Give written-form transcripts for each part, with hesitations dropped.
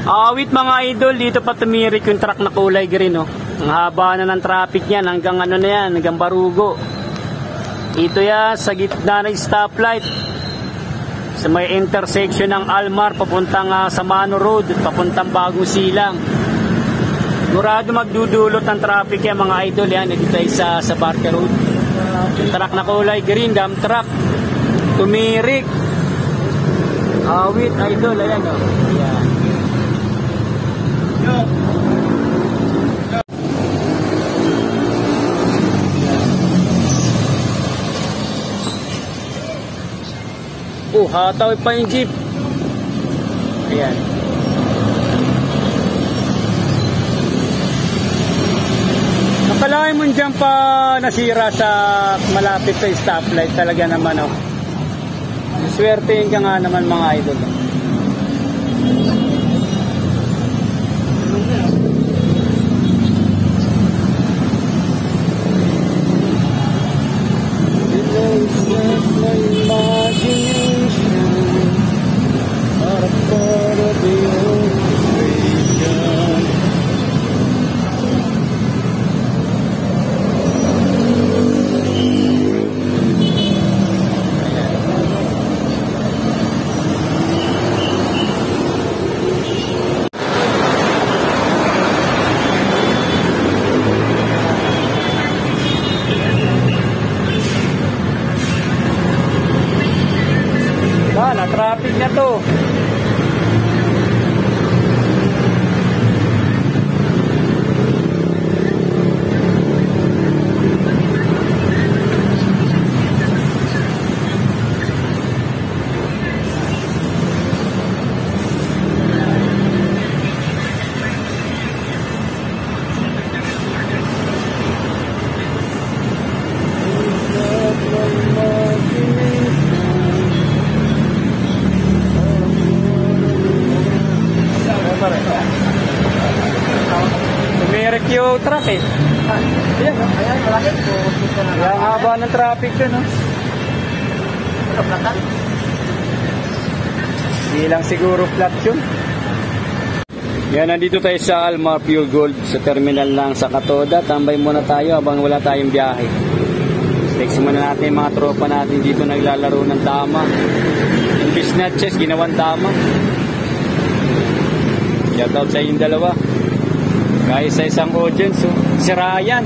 Awit mga idol, dito pa tumirik yung truck na kulay green, oh. Ang haba na ng traffic niyan, hanggang ano na yan, hanggang Barugo. Ito yan, sa gitna ng stoplight. Sa may intersection ng Almar, papuntang Samano Road, papuntang Bagong Silang. Murado magdudulot ng traffic yan mga idol, yan, dito tayo sa Barker Road. Yung truck na kulay green, dump truck. Tumirik. Awit, idol, ayan, oh. Ayan. Hataw pa yung jeep. Ayan. Nakalain mo dyan pa nasira sa malapit sa stoplight talaga naman, oh. Swertein ka nga naman mga idol. Traffic na to. Tumirik yung truck eh. Ayan, ayan, malaki. Ang haba ng traffic dun, no? Hindi lang siguro flat yun. Yan, nandito tayo sa Almar Pure Gold sa terminal lang sa Katoda. Tambay muna tayo habang wala tayong biyahe. Text muna natin yung mga tropa natin dito naglalaro ng dama. Yung bisnatches, ginawan dama. Shoutout sa inyong dalawa. Guys, sa isang audience, oh. Si Ryan.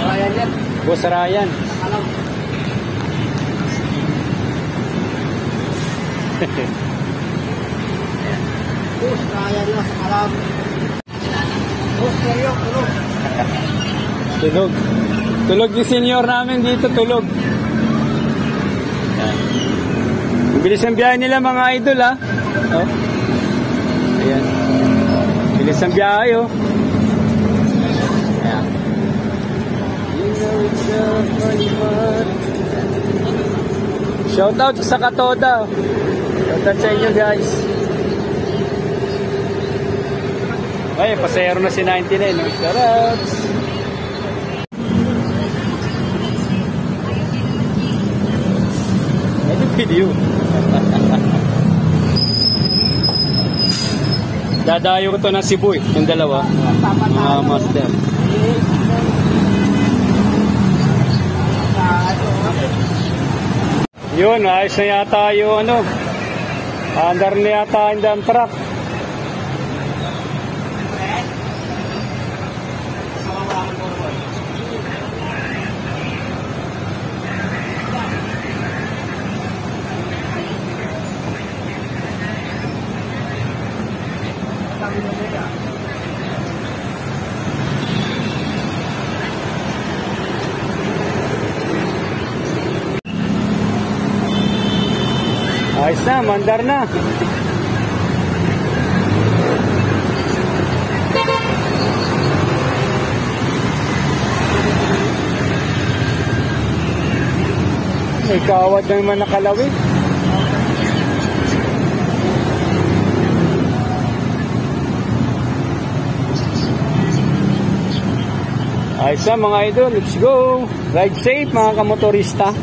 Ryan yan. Boss Ryan. Boss Ryan lang sa kalam. Boss Ryan, tulog. Tulog. Tulog yung senior namin dito, tulog. Ang bilis ng biyahe nila mga idol, ha. Oh. Ayan. Bilis ang biyahe, oh. Ayan. Shoutout sa Katoda. Shoutout sa inyo, guys. Ay, pasayero na si 99, no? Shoutouts. Ito video. Dadayo ko to ng Cebu, yung dalawa. Master. Yun, ayos na yata yung ano. Andar na yata yung dump truck. Ayos na, mandar na. May kawad na naman nakalawit. Ayos na mga idol, let's go. Ride safe mga kamotorista.